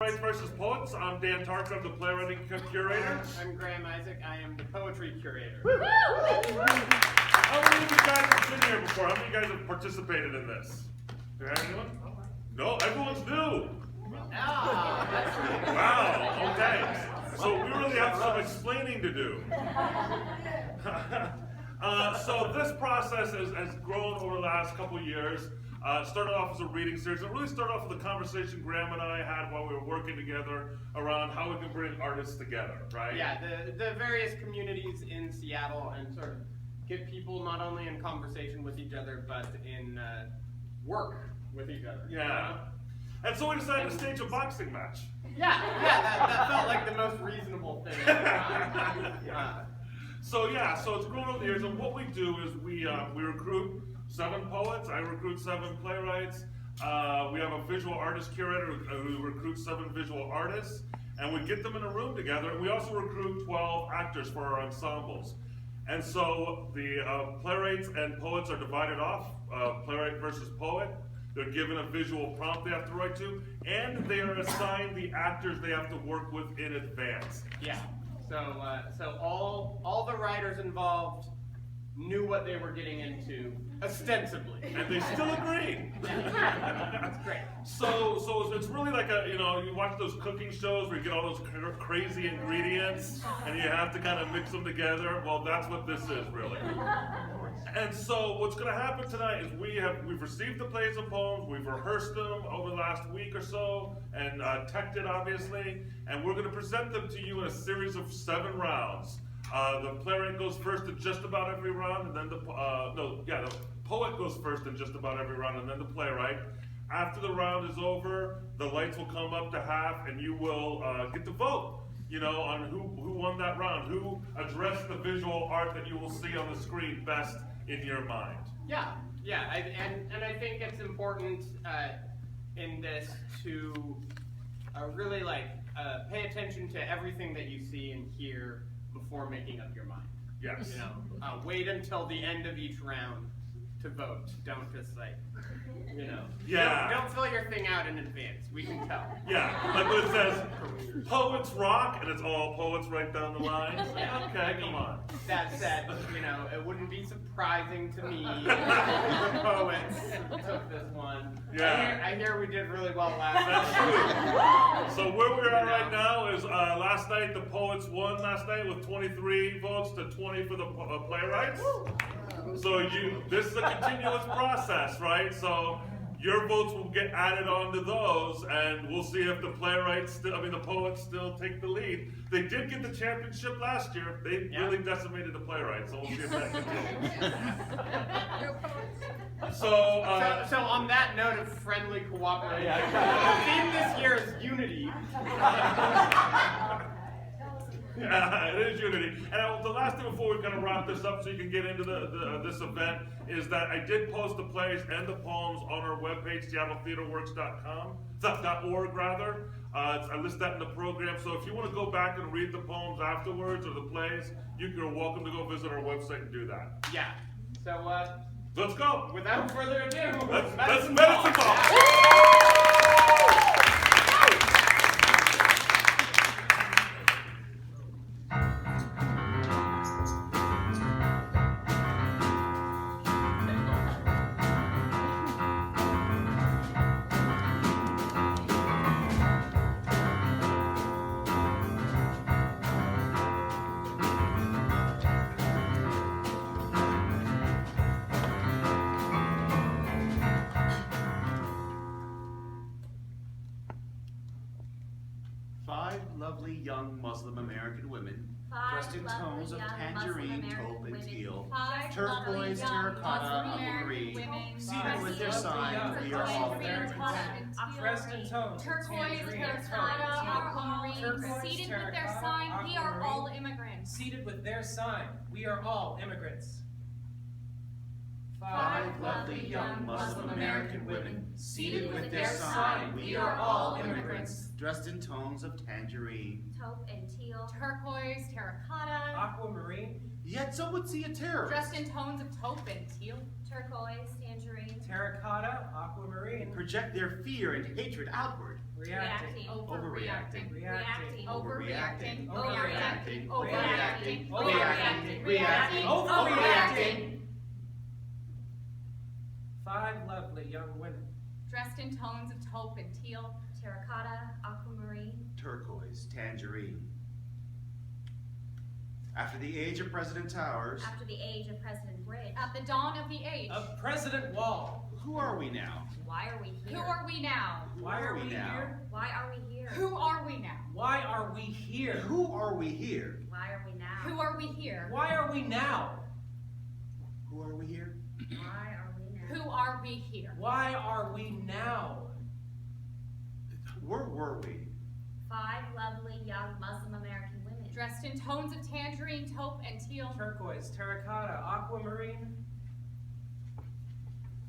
Playwrights versus Poets. I'm Dan Tarker, I'm the playwriting curator. I'm Graham Isaac, I am the poetry curator. How many of you guys have been here before? How many of you guys have participated in this? Anyone? No, everyone's new. Ah, that's right. Wow, okay. So we really have some explaining to do. So this process has grown over the last couple years. Started off as a reading series. It really started off with a conversation Graham and I had while we were working together around how we can bring artists together, right? Yeah, the various communities in Seattle and sort of get people not only in conversation with each other, but in work with each other. Yeah. And so we decided to stage a boxing match. Yeah, that felt like the most reasonable thing. So it's grown over the years, and what we do is we recruit 7 poets, I recruit 7 playwrights, we have a visual artist curator who recruits 7 visual artists, and we get them in a room together, and we also recruit 12 actors for our ensembles. And so the playwrights and poets are divided off, playwright versus poet. They're given a visual prompt they have to write to, and they are assigned the actors they have to work with in advance. Yeah. So all the writers involved knew what they were getting into, ostensibly. And they still agree. That's great. So it's really like you watch those cooking shows where you get all those crazy ingredients and you have to kind of mix them together. Well, that's what this is really. And so what's going to happen tonight is we've received the plays and poems, we've rehearsed them over the last week or so, and teched it obviously, and we're going to present them to you in a series of 7 rounds. The playwright goes first in just about every round, and then the poet goes first in just about every round, and then the playwright. After the round is over, the lights will come up to half, and you will get to vote, on who won that round, who addressed the visual art that you will see on the screen best in your mind. Yeah, and I think it's important in this to really pay attention to everything that you see and hear before making up your mind. Yes. Wait until the end of each round to vote. Don't just Yeah. Don't fill your thing out in advance. We can tell. Yeah, like when it says poets rock, and it's all poets right down the line. Okay, come on. That said, it wouldn't be surprising to me if the poets took this one. Yeah. I hear we did really well last That's night. true. So where we are right now is last night the poets won last night with 23 votes to 20 for the playwrights. So this is a continuous process, right? So your votes will get added onto those, and we'll see if the poets still take the lead. They did get the championship last year. They really decimated the playwrights, so we'll see if that continues. So on that note of friendly cooperation, the theme this year is unity. Yeah, it is unity. And the last thing before we kind of wrap this up so you can get into this event is that I did post the plays and the poems on our webpage, seattletheaterworks.org rather. I list that in the program, so if you want to go back and read the poems afterwards or the plays, you're welcome to go visit our website and do that. Yeah. So let's go. Without further ado, let's Medicine Ball. Lovely young Muslim American women, dressed in tones of tangerine, taupe, and teal, turquoise, terracotta, aquamarine, seated with their sign, we are all immigrants. Dressed in tones turquoise, terracotta, aquamarine, seated with their sign, we are all immigrants. Seated with their sign, we are all immigrants. 5 lovely young Muslim American women, seated with their sign, we are all immigrants, dressed in tones of tangerine, taupe and teal, turquoise, terracotta, aquamarine, yet some would see a terrorist, dressed in tones of taupe and teal, turquoise, tangerine, terracotta, aquamarine, project their fear and hatred outward, reacting, overreacting. reacting, Reacting. Overreacting. overreacting, Overreacting. overreacting, reacting, Overreacting. 5 lovely young women. Dressed in tones of taupe and teal. Terracotta, aquamarine. turquoise, tangerine. After the age of President Towers, After the age of President Bridge. At the dawn of the age. Of President Wall. who are we now? Why are we here? Who are we now? Why are we now? here? Why are we here? Who are we now? Why are we here? Who are we here? Why are we now? Who are we here? Why are we now? Who are we here? Why are we now? Who are we here? Why are we now? Where were we? 5 lovely young Muslim American women. Dressed in tones of tangerine, taupe, and teal. Turquoise, terracotta, aquamarine.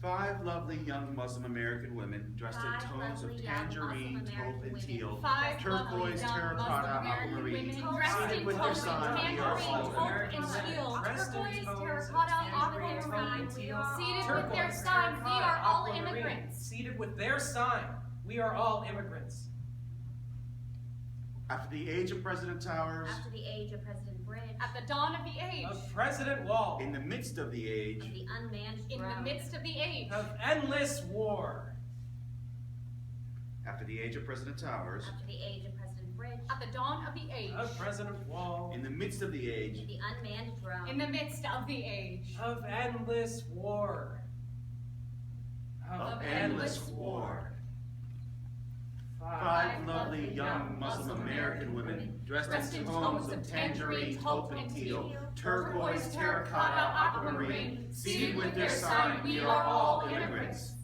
5 lovely young Muslim American women dressed in 5 tones of lovely young tangerine, Muslim taupe, American and women. teal, 5 turquoise, lovely young terracotta, Muslim American aquamarine, women dressed seated in with their tones of son, we tangerine, are all taupe, and Americans. teal. Dressed in Turquoise, tones of terracotta, tangerine, taupe, aquamarine. and teal. Seated with their Turquoise, sign, we terracotta, are all aquamarine. immigrants. Seated with their sign, we are all immigrants. After the age of President Towers, After the age of President Bridge. At the dawn of the age. Of President Wall. in the midst of the age, Of the unmanned In the drone. midst of the age. Of endless war. after the age of President Towers, After the age of President Bridge. At the dawn of the age. Of President Wall. in the midst of the age, Of the unmanned drone. In the midst of the age. Of endless war. of endless war. 5 lovely young Muslim American women dressed in tones of tangerine, taupe, and teal, turquoise, terracotta, aquamarine, seated with their sign, we are all immigrants.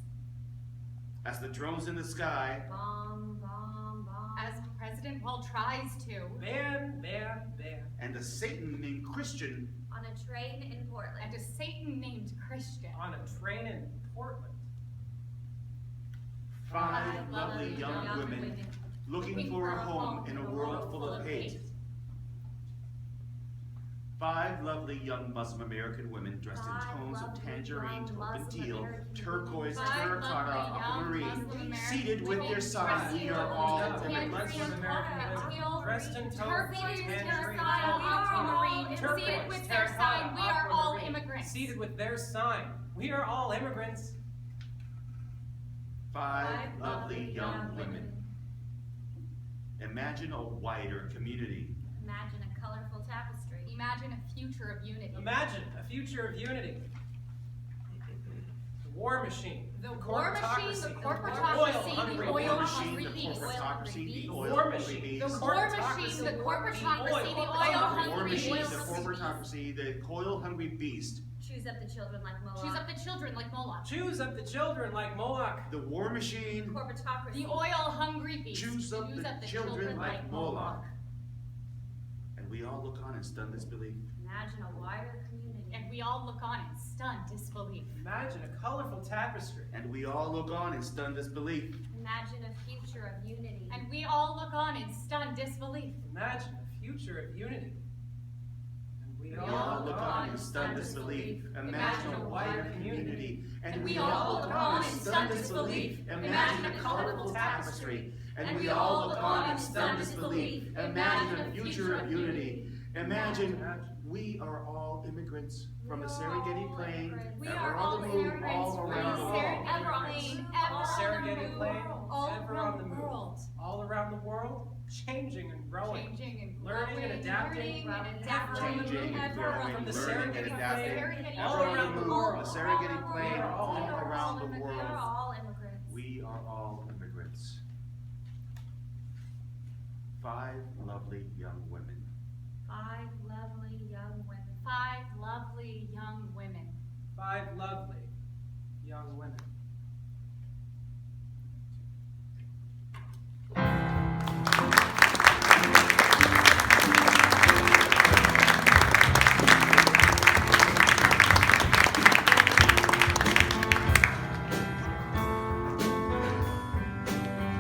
As the drones in the sky, Bomb, bomb, bomb. As President Wall tries to. Ban, ban, ban. and a Satan named Christian On a train in Portland. And a Satan named Christian. On a train in Portland. 5 lovely young women looking for a home in a world full of hate. 5 lovely young Muslim American women dressed in 5 tones of lovely tangerine, young taupe, and Muslim teal, American turquoise, women. 5 terracotta, lovely young aquamarine, Muslim American seated with women their sign, dressed we in are all tones of immigrants. tangerine, taupe, and teal. Dressed in tones of Turquoise, tangerine, terracotta, taupe, and aquamarine. teal. Seated Turquoise, with their sign, terracotta, we are all aquamarine. immigrants. Seated with their sign, we are all immigrants. 5 lovely young women. Imagine a wider community. Imagine a colorful tapestry. Imagine a future of unity. Imagine a future of unity. The war machine. The war machine, the corporatocracy, corporatocracy, the The oil war machine, hungry the beast. corporatocracy, the War oil machine. hungry The beast. war machine, the corporatocracy, the oil The war hungry machine, beast. the corporatocracy, the coil hungry beast. Choose up the children like Moloch. Choose up the children like Moloch. Choose up the children like Moloch. The war machine, Corporatocracy. The oil hungry beast. choose up the children like Moloch. And we all look on in stunned disbelief. Imagine a wider community. And we all look on in stunned disbelief. Imagine a colorful tapestry. And we all look on in stunned disbelief. Imagine a future of unity. And we all look on in stunned disbelief. Imagine a future of unity. And we We all look on in stunned disbelief. Imagine a wider community. And we all look on in stunned disbelief. Imagine a colorful tapestry. And we all look on in stunned disbelief. Imagine a future of unity. Imagine we are all immigrants from the Serengeti Plain, We ever are on all the move, immigrants all from around the the world. Serengeti Plain, ever On the on the Serengeti move, Plain, all ever around on the the move. world. All around the world, changing and growing. Changing and Learning and growing, adapting. learning and adapting, Changing and ever growing, on the learning and Serengeti adapting. Serengeti all Ever on around the the move, world. the Serengeti Plain, We are all all around the We are world. all immigrants. We are all immigrants. 5 lovely young women. 5 lovely young women. 5 lovely young women. 5 lovely young women.